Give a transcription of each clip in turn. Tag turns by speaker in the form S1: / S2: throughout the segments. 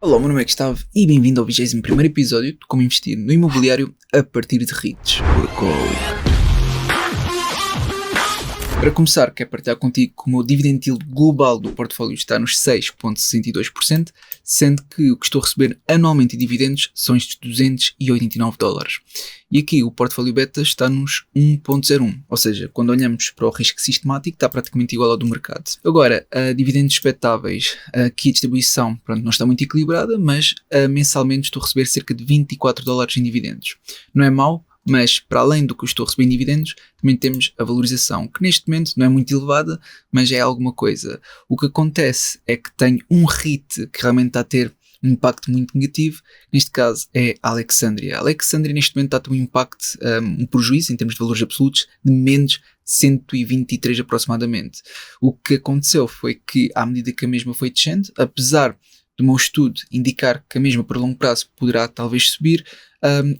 S1: Olá, meu nome é Gustavo e bem-vindo ao 21º episódio de Como Investir no Imobiliário a partir de REITs. Para começar, quero partilhar contigo que o meu dividend yield global do portfólio está nos 6,62%, sendo que o que estou a receber anualmente em dividendos são estes $289. E aqui o portfólio beta está nos 1,01, ou seja, quando olhamos para o risco sistemático está praticamente igual ao do mercado. Agora, a dividendos expectáveis, aqui a distribuição não está muito equilibrada, mas mensalmente estou a receber cerca de $24 em dividendos. Não é mau, mas para além do que eu estou a receber em dividendos, também temos a valorização, que neste momento não é muito elevada, mas é alguma coisa. O que acontece é que tenho um REIT que realmente está a ter um impacto muito negativo, neste caso é a Alexandria. A Alexandria neste momento está a ter um impacto, um prejuízo em termos de valores absolutos de menos 123 aproximadamente. O que aconteceu foi que, à medida que a mesma foi descendo, apesar do meu estudo indicar que a mesma por longo prazo poderá talvez subir,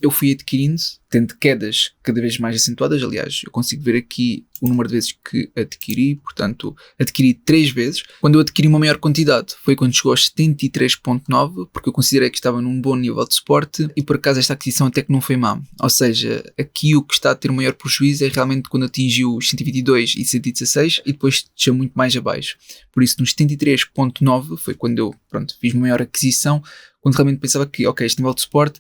S1: eu fui adquirindo, tendo quedas cada vez mais acentuadas. Aliás, eu consigo ver aqui o número de vezes que adquiri, portanto, adquiri 3 vezes. Quando eu adquiri uma maior quantidade foi quando chegou aos 73,9, porque eu considerei que estava num bom nível de suporte e por acaso esta aquisição até que não foi má. Ou seja, aqui o que está a ter um maior prejuízo é realmente quando atingiu os 122 e 116 e depois desceu muito mais abaixo. Por isso, nos 73,9 foi quando eu fiz uma maior aquisição, quando realmente pensava que, ok, este nível de suporte,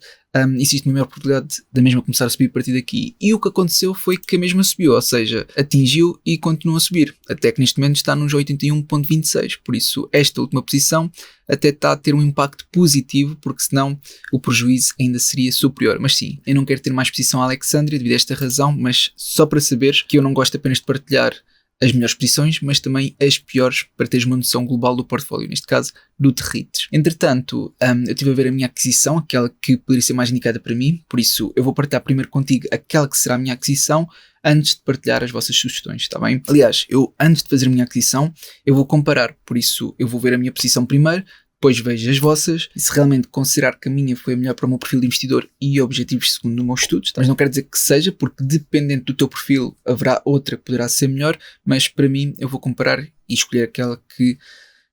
S1: existe uma maior probabilidade da mesma começar a subir a partir daqui. E o que aconteceu foi que a mesma subiu, ou seja, atingiu e continua a subir, até que neste momento está nos 81,26. Por isso, esta última posição até está a ter um impacto positivo, porque senão o prejuízo ainda seria superior. Mas sim, eu não quero ter mais posição à Alexandria devido a esta razão, mas só para saberes que eu não gosto apenas de partilhar as melhores posições, mas também as piores para teres uma noção global do portfólio, neste caso do de REITs. Entretanto, eu estive a ver a minha aquisição, aquela que poderia ser mais indicada para mim, por isso eu vou partilhar primeiro contigo aquela que será a minha aquisição, antes de partilhar as vossas sugestões, está bem? Aliás, eu antes de fazer a minha aquisição, eu vou comparar, por isso eu vou ver a minha posição primeiro, depois vejo as vossas, e se realmente considerar que a minha foi a melhor para o meu perfil de investidor e objetivos segundo o meu estudo, mas não quero dizer que seja, porque dependendo do teu perfil haverá outra que poderá ser melhor, mas para mim eu vou comparar e escolher aquela que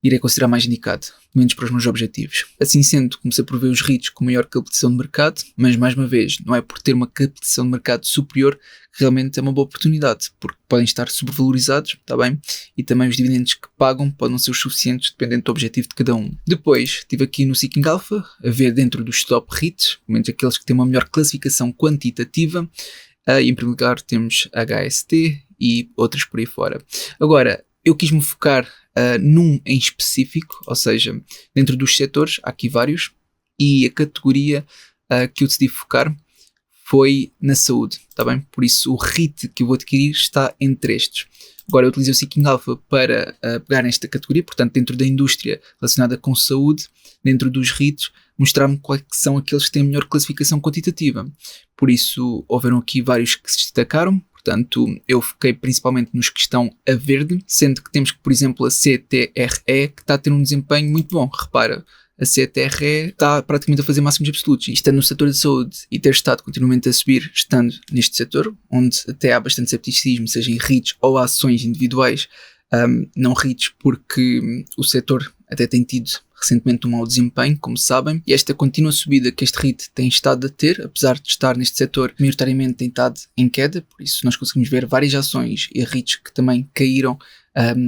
S1: irei considerar mais indicado, menos para os meus objetivos. Assim sendo, comecei por ver os REITs com maior captação de mercado, mas mais uma vez, não é por ter uma captação de mercado superior que realmente é uma boa oportunidade, porque podem estar sobrevalorizados, está bem? E também os dividendos que pagam podem não ser os suficientes, dependendo do objetivo de cada um. Depois, estive aqui no Seeking Alpha, a ver dentro dos top REITs, pelo menos aqueles que têm uma melhor classificação quantitativa, e em primeiro lugar temos HST e outros por aí fora. Agora, eu quis-me focar num em específico, ou seja, dentro dos setores, há aqui vários, e a categoria que eu decidi focar foi na saúde, está bem? Por isso o REIT que eu vou adquirir está entre estes. Agora eu utilizei o Seeking Alpha para pegar nesta categoria, portanto dentro da indústria relacionada com saúde, dentro dos REITs, mostrar-me quais são aqueles que têm a melhor classificação quantitativa. Por isso houveram aqui vários que se destacaram. Portanto, eu foquei principalmente nos que estão a verde, sendo que temos, por exemplo, a CTRE, que está a ter um desempenho muito bom. Repara, a CTRE está praticamente a fazer máximos absolutos. E estando no setor de saúde e ter estado continuamente a subir, estando neste setor, onde até há bastante cepticismo, seja em REITs ou ações individuais, não REITs, porque o setor até tem tido recentemente um mau desempenho, como sabem, e esta contínua subida que este REIT tem estado a ter, apesar de estar neste setor, maioritariamente tem estado em queda, por isso nós conseguimos ver várias ações e REITs que também caíram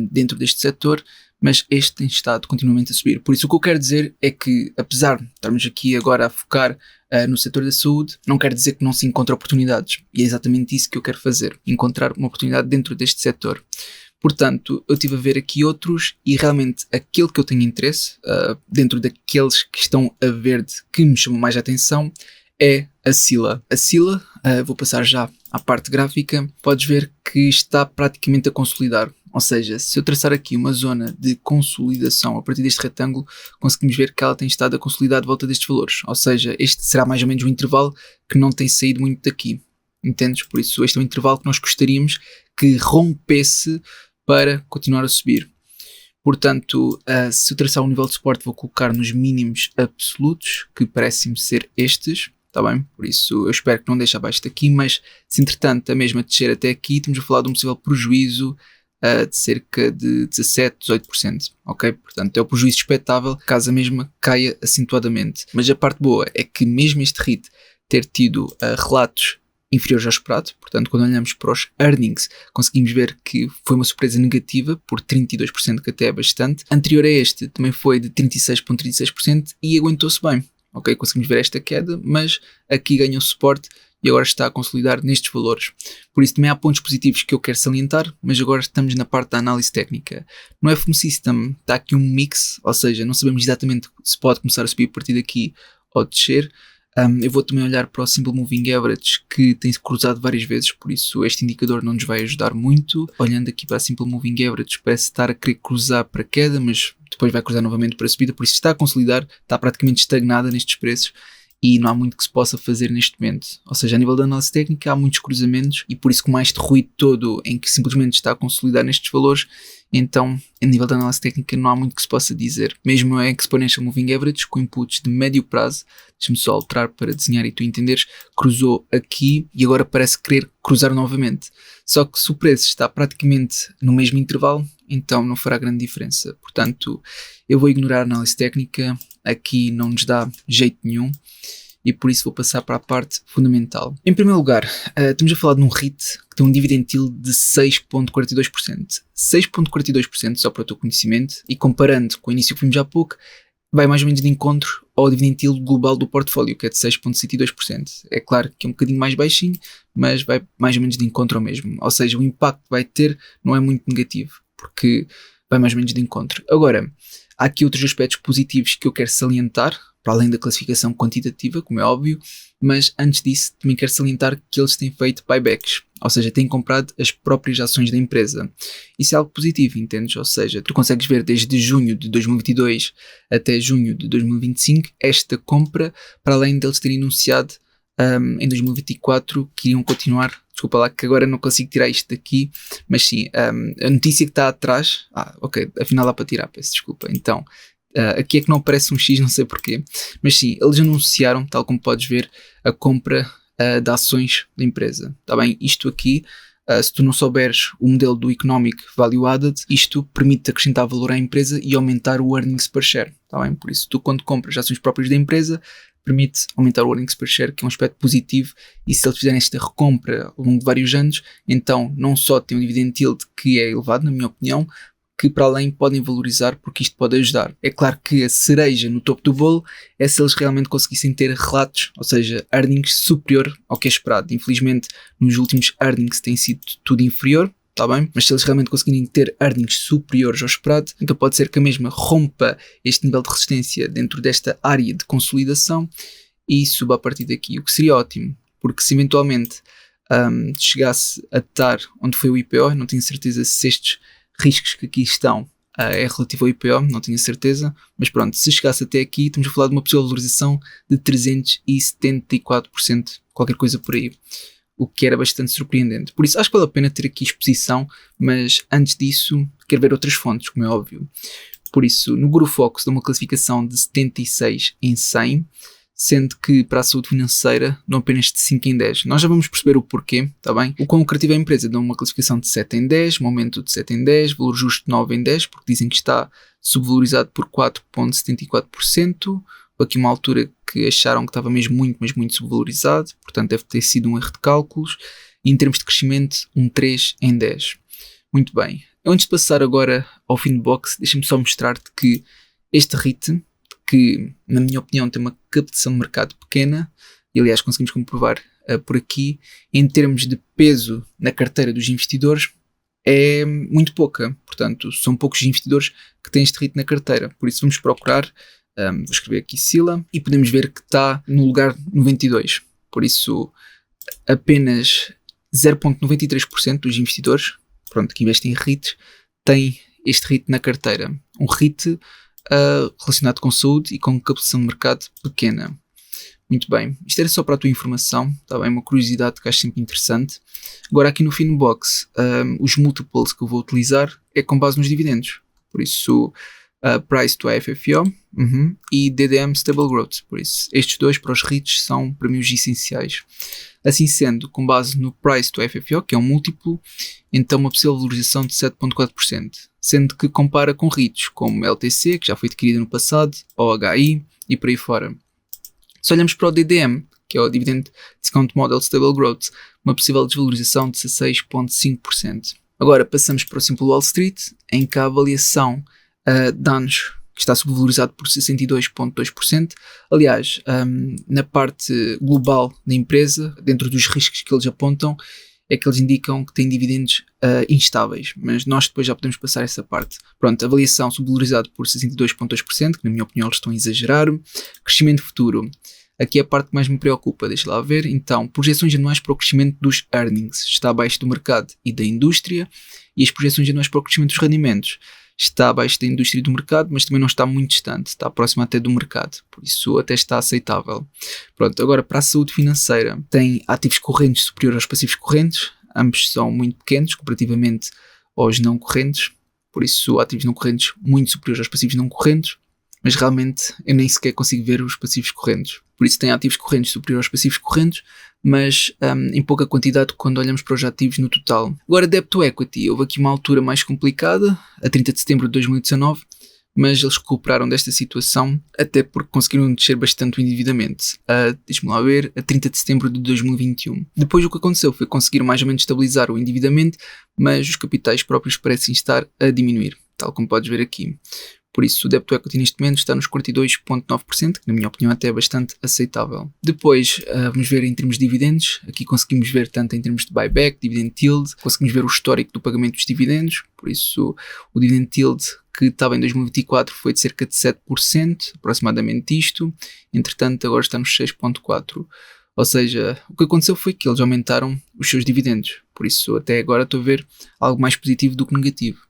S1: dentro deste setor, mas este tem estado continuamente a subir. Por isso o que eu quero dizer é que, apesar de estarmos aqui agora a focar no setor da saúde, não quer dizer que não se encontre oportunidades, e é exatamente isso que eu quero fazer, encontrar uma oportunidade dentro deste setor. Portanto, eu estive a ver aqui outros e realmente aquele que eu tenho interesse, dentro daqueles que estão a verde que me chamam mais a atenção, é a Sila. A Sila, vou passar já à parte gráfica, podes ver que está praticamente a consolidar. Ou seja, se eu traçar aqui uma zona de consolidação a partir deste retângulo, conseguimos ver que ela tem estado a consolidar de volta destes valores. Ou seja, este será mais ou menos um intervalo que não tem saído muito daqui. Entendes? Por isso este é um intervalo que nós gostaríamos que rompesse para continuar a subir. Portanto, se eu traçar um nível de suporte, vou colocar nos mínimos absolutos, que parecem-me ser estes, está bem? Por isso eu espero que não deixe abaixo daqui, mas se entretanto a mesma descer até aqui, estamos a falar de um possível prejuízo de cerca de 17, 18%, ok? Portanto, é o prejuízo expectável caso a mesma caia acentuadamente. Mas a parte boa é que mesmo este REIT ter tido relatos inferiores ao esperado, portanto, quando olhamos para os earnings, conseguimos ver que foi uma surpresa negativa por 32%, que até é bastante. Anterior a este, também foi de 36,36% e aguentou-se bem, ok? Conseguimos ver esta queda, mas aqui ganhou suporte e agora está a consolidar nestes valores. Por isso também há pontos positivos que eu quero salientar, mas agora estamos na parte da análise técnica. No FM System está aqui um mix, ou seja, não sabemos exatamente se pode começar a subir a partir daqui ou descer. Eu vou também olhar para o Simple Moving Average, que tem-se cruzado várias vezes, por isso este indicador não nos vai ajudar muito. Olhando aqui para a Simple Moving Average, parece estar a querer cruzar para queda, mas depois vai cruzar novamente para subida, por isso está a consolidar, está praticamente estagnada nestes preços e não há muito que se possa fazer neste momento. Ou seja, a nível da análise técnica há muitos cruzamentos e por isso com este ruído todo em que simplesmente está a consolidar nestes valores, então a nível da análise técnica não há muito que se possa dizer. Mesmo a Exponential Moving Average com inputs de médio prazo, deixa-me só alterar para desenhar e tu entenderes, cruzou aqui e agora parece querer cruzar novamente. Só que se o preço está praticamente no mesmo intervalo, então não fará grande diferença. Portanto, eu vou ignorar a análise técnica, aqui não nos dá jeito nenhum e por isso vou passar para a parte fundamental. Em primeiro lugar, estamos a falar de um REIT que tem um dividend yield de 6,42%. 6,42% só para o teu conhecimento e comparando com o início que vimos há pouco, vai mais ou menos de encontro ao dividend yield global do portfólio, que é de 6,62%. É claro que é um bocadinho mais baixinho, mas vai mais ou menos de encontro ao mesmo. Ou seja, o impacto que vai ter não é muito negativo, porque vai mais ou menos de encontro. Agora, há aqui outros aspectos positivos que eu quero salientar, para além da classificação quantitativa, como é óbvio, mas antes disso também quero salientar que eles têm feito buybacks, ou seja, têm comprado as próprias ações da empresa. Isso é algo positivo, entendes? Ou seja, tu consegues ver desde junho de 2022 até junho de 2025 esta compra, para além deles terem anunciado em 2024 que iriam continuar. Desculpa lá que agora não consigo tirar isto daqui, mas sim, a notícia que está atrás, ok, afinal dá para tirar, peço desculpa, então, aqui é que não aparece um X, não sei porquê, mas sim, eles anunciaram, tal como podes ver, a compra de ações da empresa, está bem? Isto aqui, se tu não souberes o modelo do Economic Value Added, isto permite acrescentar valor à empresa e aumentar o earnings per share, está bem? Por isso, tu quando compras ações próprias da empresa, permite aumentar o earnings per share, que é um aspecto positivo, e se eles fizerem esta recompra ao longo de vários anos, então não só tem um dividend yield que é elevado, na minha opinião, que para além podem valorizar porque isto pode ajudar. É claro que a cereja no topo do bolo é se eles realmente conseguissem ter relatos, ou seja, earnings superior ao que é esperado. Infelizmente, nos últimos earnings tem sido tudo inferior, está bem? Mas se eles realmente conseguirem ter earnings superiores ao esperado, então pode ser que a mesma rompa este nível de resistência dentro desta área de consolidação e suba a partir daqui, o que seria ótimo, porque se eventualmente chegasse a estar onde foi o IPO, não tenho certeza se estes riscos que aqui estão é relativo ao IPO, não tenho certeza, mas pronto, se chegasse até aqui, estamos a falar de uma possível valorização de 374%, qualquer coisa por aí, o que era bastante surpreendente. Por isso acho que vale a pena ter aqui exposição, mas antes disso quero ver outras fontes, como é óbvio. Por isso, no Guru Focus dá uma classificação de 76 em 100, sendo que para a saúde financeira dão apenas de 5 em 10. Nós já vamos perceber o porquê, está bem? O quão lucrativa é a empresa dá uma classificação de 7 em 10, um aumento de 7 em 10, valor justo de 9 em 10, porque dizem que está subvalorizado por 4,74%. Aqui uma altura que acharam que estava mesmo muito, mas muito subvalorizado, portanto deve ter sido um erro de cálculos. E em termos de crescimento, um 3 em 10. Muito bem. Antes de passar agora ao fim do box, deixa-me só mostrar-te que este REIT, que na minha opinião tem uma captação de mercado pequena, e aliás conseguimos comprovar por aqui, em termos de peso na carteira dos investidores, é muito pouca. Portanto, são poucos investidores que têm este REIT na carteira. Por isso vamos procurar, vou escrever aqui Sila, e podemos ver que está no lugar 92. Por isso, apenas 0,93% dos investidores, que investem em REITs, têm este REIT na carteira. Um REIT relacionado com saúde e com captação de mercado pequena. Muito bem, isto era só para a tua informação, está bem? Uma curiosidade que acho sempre interessante. Agora aqui no Finbox, os multiples que eu vou utilizar é com base nos dividendos, por isso Price to FFO e DDM Stable Growth. Por isso, estes dois para os REITs são para mim os essenciais. Assim sendo, com base no Price to FFO, que é um múltiplo, então uma possível valorização de 7,4%, sendo que compara com REITs como LTC, que já foi adquirida no passado, OHI e por aí fora. Se olhamos para o DDM, que é o Dividend Discount Model Stable Growth, uma possível desvalorização de 16,5%. Agora passamos para o Simple Wall Street, em que a avaliação danos, que está subvalorizado por 62,2%. Aliás, na parte global da empresa, dentro dos riscos que eles apontam, é que eles indicam que tem dividendos instáveis, mas nós depois já podemos passar essa parte. Pronto, avaliação subvalorizado por 62,2%, que na minha opinião eles estão a exagerar. Crescimento futuro. Aqui é a parte que mais me preocupa, deixa lá ver. Então, projeções anuais para o crescimento dos earnings está abaixo do mercado e da indústria, e as projeções anuais para o crescimento dos rendimentos está abaixo da indústria e do mercado, mas também não está muito distante, está próximo até do mercado, por isso até está aceitável. Pronto, agora para a saúde financeira, tem ativos correntes superiores aos passivos correntes, ambos são muito pequenos comparativamente aos não correntes, por isso ativos não correntes muito superiores aos passivos não correntes, mas realmente eu nem sequer consigo ver os passivos correntes. Por isso tem ativos correntes superiores aos passivos correntes, mas em pouca quantidade quando olhamos para os ativos no total. Agora, Debt to Equity. Houve aqui uma altura mais complicada, a 30 de setembro de 2019, mas eles recuperaram desta situação, até porque conseguiram descer bastante o endividamento. Deixa-me lá ver, a 30 de setembro de 2021. Depois o que aconteceu foi conseguir mais ou menos estabilizar o endividamento, mas os capitais próprios parecem estar a diminuir, tal como podes ver aqui. Por isso, o Debt to Equity neste momento está nos 42,9%, que na minha opinião até é bastante aceitável. Depois, vamos ver em termos de dividendos. Aqui conseguimos ver tanto em termos de buyback, dividend yield, conseguimos ver o histórico do pagamento dos dividendos. Por isso, o dividend yield que estava em 2024 foi de cerca de 7%, aproximadamente isto. Entretanto, agora está nos 6,4%. Ou seja, o que aconteceu foi que eles aumentaram os seus dividendos. Por isso, até agora estou a ver algo mais positivo do que negativo.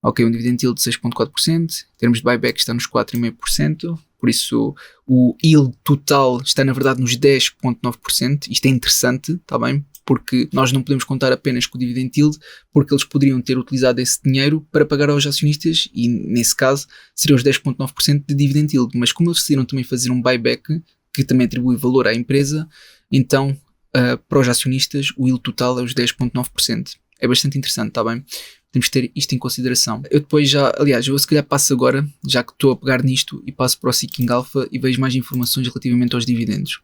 S1: Ok, um dividend yield de 6,4%, em termos de buyback está nos 4,5%, por isso o yield total está na verdade nos 10,9%, isto é interessante, está bem? Porque nós não podemos contar apenas com o dividend yield, porque eles poderiam ter utilizado esse dinheiro para pagar aos acionistas e nesse caso seriam os 10,9% de dividend yield, mas como eles decidiram também fazer um buyback, que também atribui valor à empresa, então para os acionistas o yield total é os 10,9%. É bastante interessante, está bem? Temos que ter isto em consideração. Eu depois eu se calhar passo agora, já que estou a pegar nisto, e passo para o Seeking Alpha e vejo mais informações relativamente aos dividendos.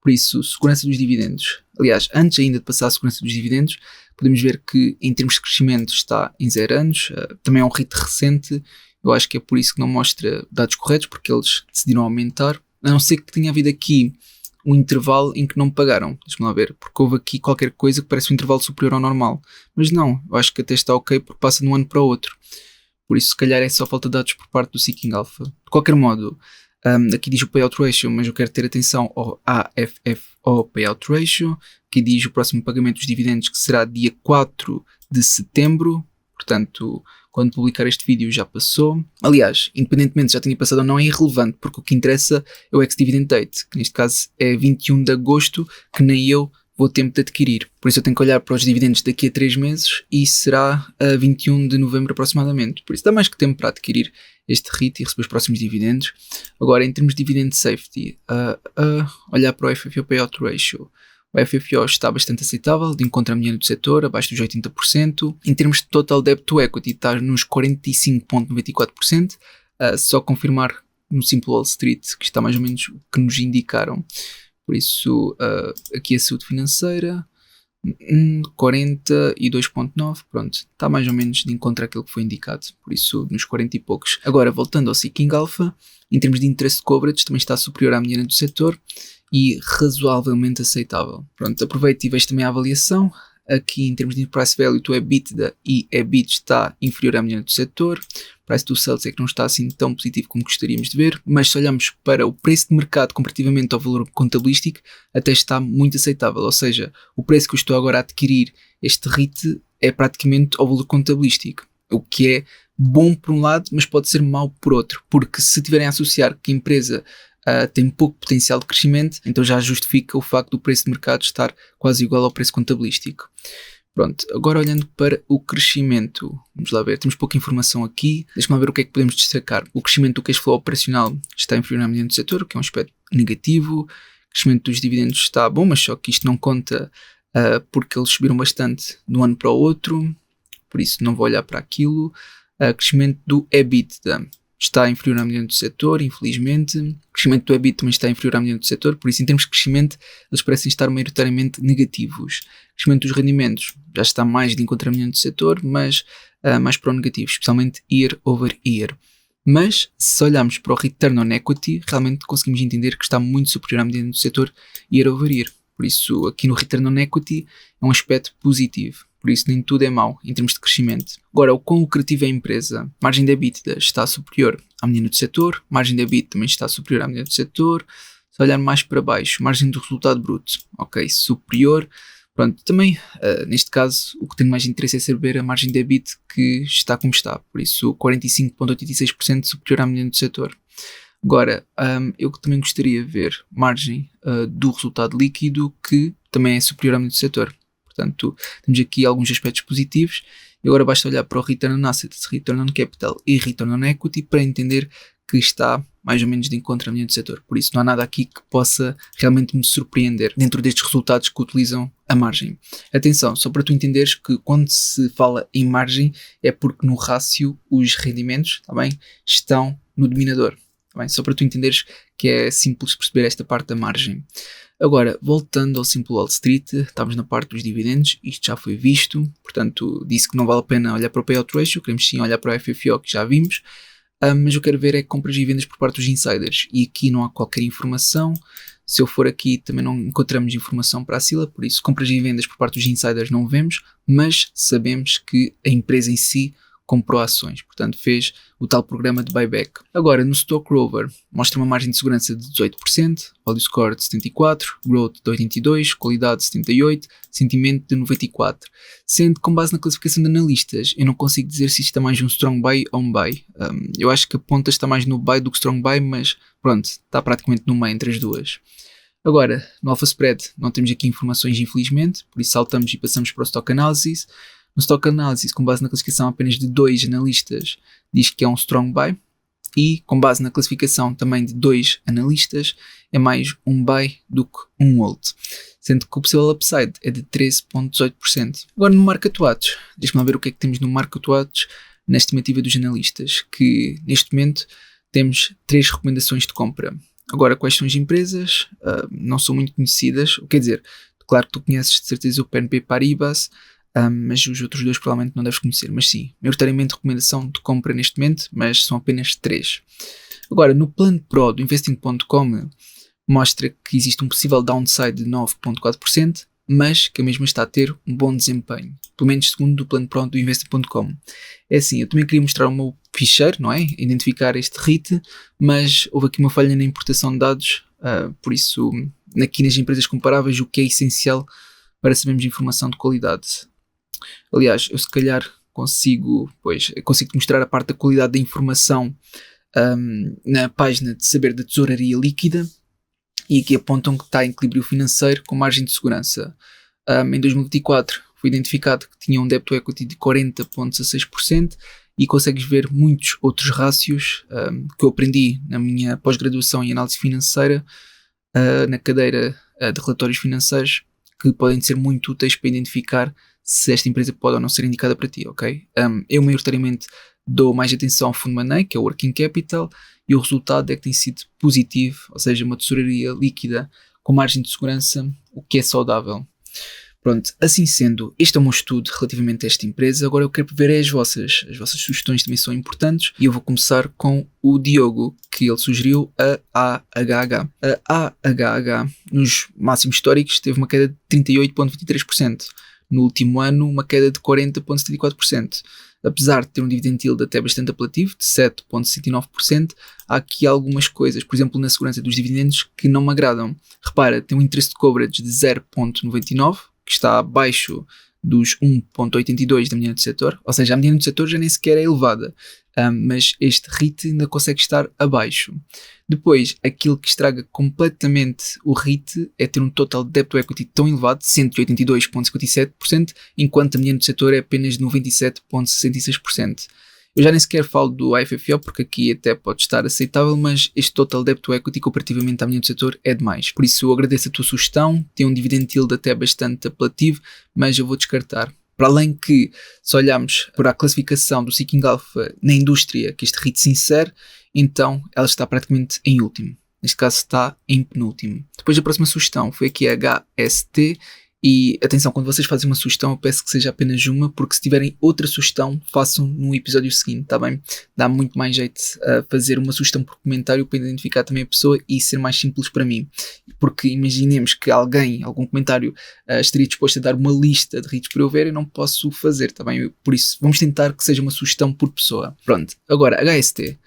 S1: Por isso, segurança dos dividendos. Aliás, antes ainda de passar a segurança dos dividendos, podemos ver que em termos de crescimento está em 0 anos, também é um REIT recente, eu acho que é por isso que não mostra dados corretos, porque eles decidiram aumentar, a não ser que tenha havido aqui um intervalo em que não me pagaram, deixa-me lá ver, porque houve aqui qualquer coisa que parece um intervalo superior ao normal, mas não, eu acho que até está ok porque passa de um ano para o outro, por isso se calhar é só falta de dados por parte do Seeking Alpha. De qualquer modo, aqui diz o Payout Ratio, mas eu quero ter atenção ao AFFO Payout Ratio, que diz o próximo pagamento dos dividendos que será dia 4 de setembro, portanto quando publicar este vídeo já passou. Aliás, independentemente se já tinha passado ou não, é irrelevante, porque o que interessa é o ex-dividend date, que neste caso é 21 de agosto, que nem eu vou ter tempo de adquirir. Por isso eu tenho que olhar para os dividendos daqui a 3 meses e será a 21 de novembro aproximadamente. Por isso dá mais que tempo para adquirir este REIT e receber os próximos dividendos. Agora, em termos de dividend safety, olhar para o FFO Payout Ratio. O FFO está bastante aceitável, de encontro à mediana do setor, abaixo dos 80%. Em termos de Total Debt to Equity, está nos 45,94%. Só confirmar no Simple Wall Street, que está mais ou menos o que nos indicaram. Por isso, aqui a saúde financeira, 42,9%. Pronto, está mais ou menos de encontro àquilo que foi indicado. Por isso, nos 40 e poucos. Agora, voltando ao Seeking Alpha, em termos de interest coverage, também está superior à mediana do setor e razoavelmente aceitável. Pronto, aproveito e vejo também a avaliação. Aqui em termos de price value to EBITDA e EBIT está inferior à mediana do setor. Price to sales é que não está assim tão positivo como gostaríamos de ver, mas se olharmos para o preço de mercado comparativamente ao valor contabilístico, até está muito aceitável, ou seja, o preço que eu estou agora a adquirir este REIT é praticamente ao valor contabilístico, o que é bom por um lado, mas pode ser mau por outro, porque se tiverem a associar que a empresa tem pouco potencial de crescimento, então já justifica o facto do preço de mercado estar quase igual ao preço contabilístico. Pronto, agora olhando para o crescimento, vamos lá ver, temos pouca informação aqui, deixa-me lá ver o que é que podemos destacar. O crescimento do cash flow operacional está inferior à média do setor, o que é um aspecto negativo. O crescimento dos dividendos está bom, mas só que isto não conta porque eles subiram bastante de um ano para o outro, por isso não vou olhar para aquilo. O crescimento do EBITDA está inferior à média do setor, infelizmente. O crescimento do EBIT também está inferior à média do setor, por isso em termos de crescimento eles parecem estar maioritariamente negativos. O crescimento dos rendimentos já está mais de encontro à média do setor, mas mais para o negativo, especialmente year over year. Mas se olharmos para o return on equity, realmente conseguimos entender que está muito superior à média do setor year over year. Por isso aqui no return on equity é um aspecto positivo. Por isso nem tudo é mau em termos de crescimento. Agora, o quão lucrativa é a empresa? Margem de EBITDA está superior à média do setor. Margem de EBIT também está superior à média do setor. Se olhar mais para baixo, margem do resultado bruto, ok, superior. Pronto, também, neste caso, o que tenho mais interesse é saber a margem de EBIT que está como está. Por isso, 45,86% superior à média do setor. Agora, eu também gostaria de ver margem do resultado líquido que também é superior à média do setor. Portanto, temos aqui alguns aspectos positivos e agora basta olhar para o Return on Assets, Return on Capital e Return on Equity para entender que está mais ou menos de encontro à média do setor. Por isso não há nada aqui que possa realmente me surpreender dentro destes resultados que utilizam a margem. Atenção, só para tu entenderes que quando se fala em margem é porque no rácio os rendimentos estão no dominador. Só para tu entenderes que é simples perceber esta parte da margem. Agora, voltando ao Simple Wall Street, estamos na parte dos dividendos, isto já foi visto, portanto disse que não vale a pena olhar para o payout ratio, queremos sim olhar para o FFO que já vimos, mas eu quero ver é compras e vendas por parte dos insiders e aqui não há qualquer informação. Se eu for aqui também não encontramos informação para a Sila, por isso compras e vendas por parte dos insiders não vemos, mas sabemos que a empresa em si comprou ações, portanto fez o tal programa de buyback. Agora no Stock Rover mostra uma margem de segurança de 18%, Value Score de 74%, Growth de 82%, Qualidade de 78%, Sentimento de 94%. Sendo que com base na classificação de analistas eu não consigo dizer se isto é mais um Strong Buy ou um Buy. Eu acho que a ponta está mais no Buy do que Strong Buy, mas pronto, está praticamente no meio entre as duas. Agora, no Alpha Spread não temos aqui informações infelizmente, por isso saltamos e passamos para o Stock Analysis. No Stock Analysis, com base na classificação apenas de 2 analistas, diz que é um Strong Buy. E com base na classificação também de 2 analistas, é mais um Buy do que um Hold. Sendo que o possível upside é de 13,18%. Agora no Market Watch, deixa-me lá ver o que é que temos no Market Watch na estimativa dos analistas, que neste momento temos 3 recomendações de compra. Agora, quais são as empresas? Não são muito conhecidas. Quer dizer, claro que tu conheces de certeza o BNP Paribas, mas os outros 2 provavelmente não deves conhecer. Mas sim, maioritariamente recomendação de compra neste momento, mas são apenas 3. Agora, no plano Pro do Investing.com, mostra que existe um possível downside de 9,4%, mas que a mesma está a ter um bom desempenho. Pelo menos segundo o plano Pro do Investing.com. É assim, eu também queria mostrar o meu ficheiro, não é? Identificar este REIT, mas houve aqui uma falha na importação de dados, por isso, aqui nas empresas comparáveis, o que é essencial para sabermos informação de qualidade. Aliás, eu se calhar consigo te mostrar a parte da qualidade da informação na página de saber da tesouraria líquida e aqui apontam que está em equilíbrio financeiro com margem de segurança. Em 2024 foi identificado que tinha um débito equity de 40,16% e consegues ver muitos outros rácios que eu aprendi na minha pós-graduação em análise financeira na cadeira de relatórios financeiros que podem ser muito úteis para identificar se esta empresa pode ou não ser indicada para ti, ok? Eu maioritariamente dou mais atenção ao Fund Money, que é o Working Capital, e o resultado é que tem sido positivo, ou seja, uma tesouraria líquida com margem de segurança, o que é saudável. Pronto, assim sendo, este é o meu estudo relativamente a esta empresa. Agora eu quero ver as vossas sugestões também são importantes e eu vou começar com o Diogo, que ele sugeriu a AHH. A AHH, nos máximos históricos, teve uma queda de 38,23%. No último ano, uma queda de 40,74%. Apesar de ter um dividend yield até bastante apelativo, de 7,69%, há aqui algumas coisas, por exemplo, na segurança dos dividendos, que não me agradam. Repara, tem um interest coverage de 0,99%, que está abaixo dos 1.82 da mediana do setor, ou seja, a mediana do setor já nem sequer é elevada, mas este REIT ainda consegue estar abaixo. Depois, aquilo que estraga completamente o REIT é ter um total de debt to equity tão elevado, 182,57%, enquanto a mediana do setor é apenas de 97,66%. Eu já nem sequer falo do IFFO, porque aqui até pode estar aceitável, mas este total debt to equity comparativamente à mediana do setor é demais. Por isso eu agradeço a tua sugestão, tem um dividend yield até bastante apelativo, mas eu vou descartar. Para além que, se olharmos para a classificação do Seeking Alpha na indústria que este REIT se insere, então ela está praticamente em último. Neste caso está em penúltimo. Depois a próxima sugestão foi aqui a HST. E atenção, quando vocês fazem uma sugestão, eu peço que seja apenas uma, porque se tiverem outra sugestão, façam no episódio seguinte, tá bem? Dá muito mais jeito a fazer uma sugestão por comentário para identificar também a pessoa e ser mais simples para mim. Porque imaginemos que algum comentário, estaria disposto a dar uma lista de REITs para eu ver, eu não posso fazer, tá bem? Por isso, vamos tentar que seja uma sugestão por pessoa. Pronto, agora, HST.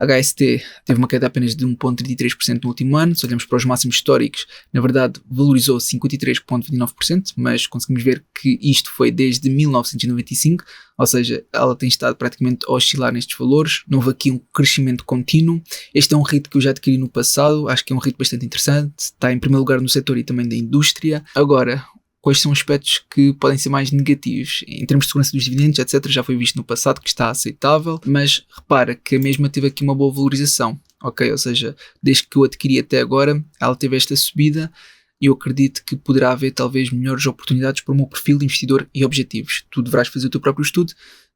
S1: HST teve uma queda apenas de 1,33% no último ano. Se olhamos para os máximos históricos, na verdade valorizou 53,29%, mas conseguimos ver que isto foi desde 1995, ou seja, ela tem estado praticamente a oscilar nestes valores. Não houve aqui um crescimento contínuo. Este é um REIT que eu já adquiri no passado, acho que é um REIT bastante interessante, está em primeiro lugar no setor e também da indústria. Agora, quais são aspectos que podem ser mais negativos? Em termos de segurança dos dividendos, etc., já foi visto no passado que está aceitável, mas repara que a mesma teve aqui uma boa valorização, ok? Ou seja, desde que eu adquiri até agora, ela teve esta subida e eu acredito que poderá haver talvez melhores oportunidades para o meu perfil de investidor e objetivos. Tu deverás fazer o teu próprio estudo,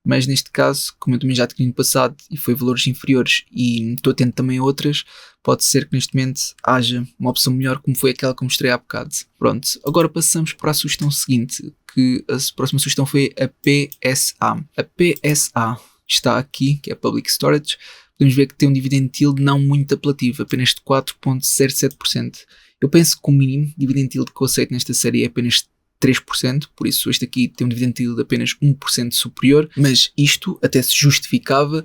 S1: mas neste caso, como eu também já adquiri no passado e foi valores inferiores e estou atento também a outras, pode ser que neste momento haja uma opção melhor, como foi aquela que eu mostrei há bocado. Pronto, agora passamos para a sugestão seguinte, que a próxima sugestão foi a PSA. A PSA está aqui, que é Public Storage. Podemos ver que tem um dividend yield não muito apelativo, apenas de 4,07%. Eu penso que o mínimo dividend yield que eu aceito nesta série é apenas 3%, por isso este aqui tem um dividend yield de apenas 1% superior, mas isto até se justificava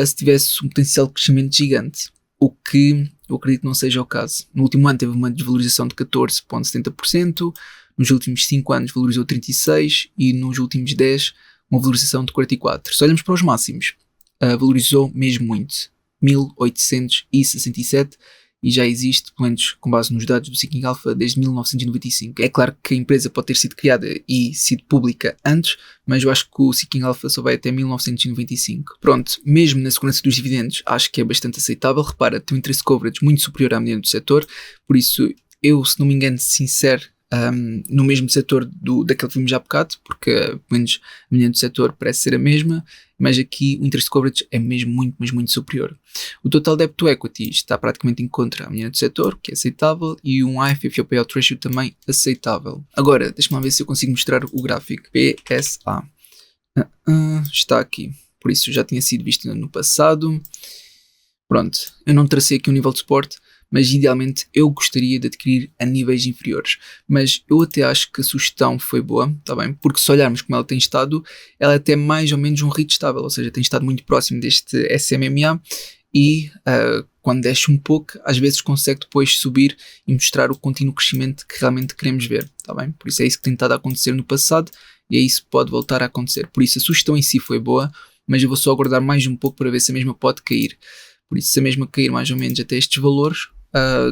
S1: se tivesse um potencial de crescimento gigante, o que eu acredito não seja o caso. No último ano teve uma desvalorização de 14,70%, nos últimos 5 anos valorizou 36% e nos últimos 10 uma valorização de 44%. Se olhamos para os máximos, valorizou mesmo muito, 1867%, e já existe, pelo menos com base nos dados do Seeking Alpha, desde 1995. É claro que a empresa pode ter sido criada e sido pública antes, mas eu acho que o Seeking Alpha só vai até 1995. Pronto, mesmo na segurança dos dividendos, acho que é bastante aceitável. Repara, tem um interest coverage muito superior à mediana do setor, por isso eu, se não me engano, sincero, no mesmo setor daquele que vimos já há bocado, porque pelo menos a mediana do setor parece ser a mesma, mas aqui o interest coverage é mesmo muito, mas muito superior. O total debt to equity está praticamente em contra a mediana do setor, que é aceitável, e um IFFO payout ratio também aceitável. Agora, deixa-me lá ver se eu consigo mostrar o gráfico. PSA está aqui, por isso já tinha sido visto no passado. Pronto, eu não tracei aqui um nível de suporte, mas idealmente eu gostaria de adquirir a níveis inferiores. Mas eu até acho que a sugestão foi boa, tá bem? Porque se olharmos como ela tem estado, ela é até mais ou menos um REIT estável, ou seja, tem estado muito próximo deste SMMA e quando desce um pouco, às vezes consegue depois subir e mostrar o contínuo crescimento que realmente queremos ver, tá bem? Por isso é isso que tem estado a acontecer no passado e é isso que pode voltar a acontecer. Por isso a sugestão em si foi boa, mas eu vou só aguardar mais um pouco para ver se a mesma pode cair. Por isso, se a mesma cair mais ou menos até estes valores,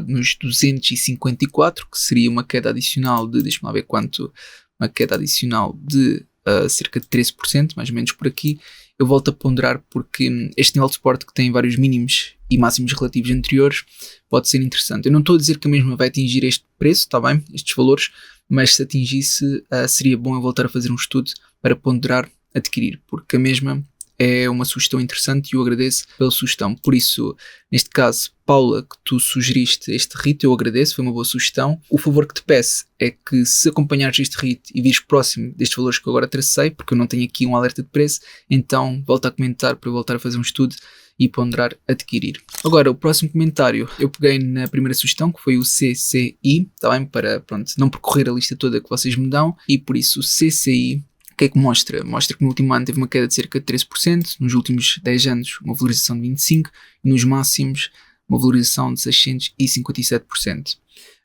S1: nos 254, que seria uma queda adicional de, deixa-me lá ver quanto, uma queda adicional de cerca de 13%, mais ou menos por aqui, eu volto a ponderar porque este nível de suporte que tem vários mínimos e máximos relativos anteriores pode ser interessante. Eu não estou a dizer que a mesma vai atingir este preço, está bem, estes valores, mas se atingisse seria bom eu voltar a fazer um estudo para ponderar adquirir, porque a mesma é uma sugestão interessante e eu agradeço pela sugestão. Por isso, neste caso, Paula, que tu sugeriste este REIT, eu agradeço, foi uma boa sugestão. O favor que te peço é que se acompanhares este REIT e vires próximo destes valores que eu agora tracei, porque eu não tenho aqui um alerta de preço, então volta a comentar para eu voltar a fazer um estudo e ponderar adquirir. Agora, o próximo comentário, eu peguei na primeira sugestão, que foi o CCI, tá bem? Para, pronto, não percorrer a lista toda que vocês me dão, e por isso o CCI, o que é que mostra? Mostra que no último ano teve uma queda de cerca de 13%, nos últimos 10 anos uma valorização de 25% e nos máximos uma valorização de 657%.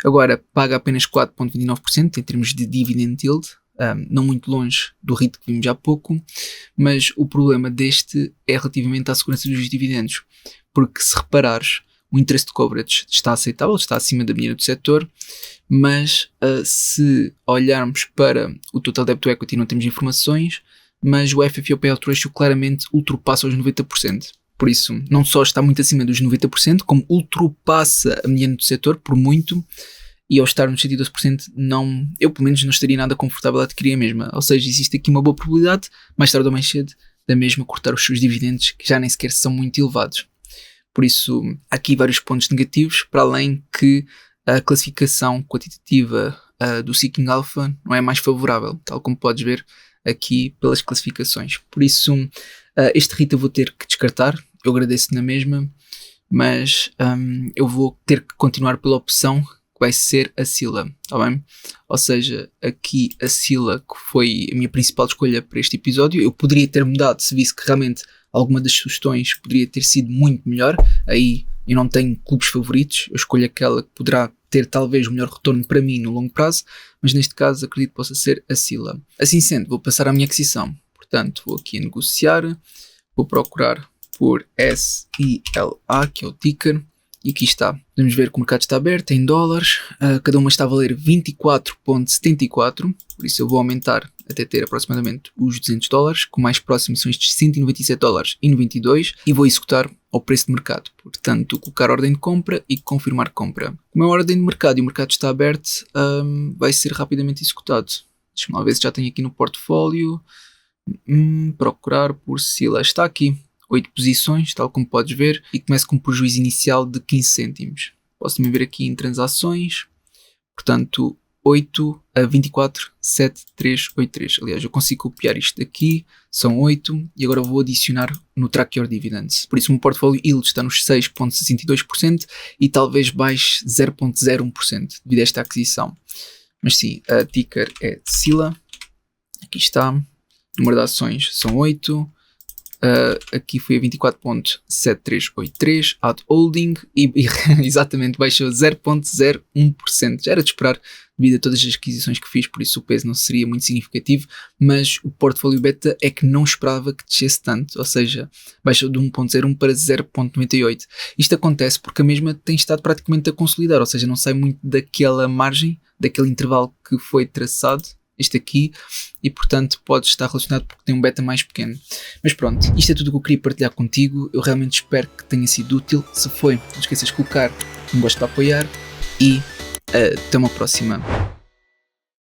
S1: Agora paga apenas 4,29% em termos de dividend yield, não muito longe do REIT que vimos há pouco, mas o problema deste é relativamente à segurança dos dividendos, porque se reparares, o interest coverage está aceitável, está acima da média do setor, mas se olharmos para o total debt to equity não temos informações, mas o FFO payout ratio claramente ultrapassa os 90%. Por isso, não só está muito acima dos 90%, como ultrapassa a mediana do setor por muito, e ao estar nos 112%, eu pelo menos não estaria nada confortável a adquirir a mesma. Ou seja, existe aqui uma boa probabilidade, mais tarde ou mais cedo, da mesma cortar os seus dividendos, que já nem sequer são muito elevados. Por isso, há aqui vários pontos negativos, para além que a classificação quantitativa do Seeking Alpha não é mais favorável, tal como podes ver aqui pelas classificações. Por isso, este REIT eu vou ter que descartar, eu agradeço na mesma, mas eu vou ter que continuar pela opção que vai ser a Sila, está bem? Ou seja, aqui a Sila, que foi a minha principal escolha para este episódio, eu poderia ter mudado se visse que realmente alguma das sugestões poderia ter sido muito melhor. Aí eu não tenho clubes favoritos, eu escolho aquela que poderá ter talvez o melhor retorno para mim no longo prazo, mas neste caso acredito que possa ser a Sila. Assim sendo, vou passar à minha aquisição. Portanto, vou aqui a negociar, vou procurar por SILA, que é o ticker, e aqui está. Podemos ver que o mercado está aberto em dólares, cada uma está a valer 24,74, por isso eu vou aumentar até ter aproximadamente os $200, que o mais próximo são estes $197,92, e vou executar ao preço de mercado. Portanto, colocar ordem de compra e confirmar compra. Como é ordem de mercado e o mercado está aberto, vai ser rapidamente executado. Deixa-me lá ver se já tenho aqui no portfólio. Procurar por Sila. Está aqui. 8 posições, tal como podes ver, e começo com um prejuízo inicial de 15 cêntimos. Posso também ver aqui em transações, portanto 8 a 24,7383. Aliás, eu consigo copiar isto daqui, são 8, e agora vou adicionar no Track Your Dividends. Por isso o meu portfólio yield está nos 6,62% e talvez baixe 0,01% devido a esta aquisição. Mas sim, a ticker é Sila, aqui está, o número de ações são 8, aqui foi a 24,7383, add holding e exatamente baixou 0,01%. Já era de esperar devido a todas as aquisições que fiz, por isso o peso não seria muito significativo, mas o portfólio beta é que não esperava que descesse tanto, ou seja, baixou de 1,01 para 0,98. Isto acontece porque a mesma tem estado praticamente a consolidar, ou seja, não sai muito daquela margem, daquele intervalo que foi traçado, este aqui, e portanto pode estar relacionado porque tem um beta mais pequeno. Mas pronto, isto é tudo o que eu queria partilhar contigo. Eu realmente espero que tenha sido útil. Se foi, não esqueças de colocar um gosto para apoiar e até uma próxima.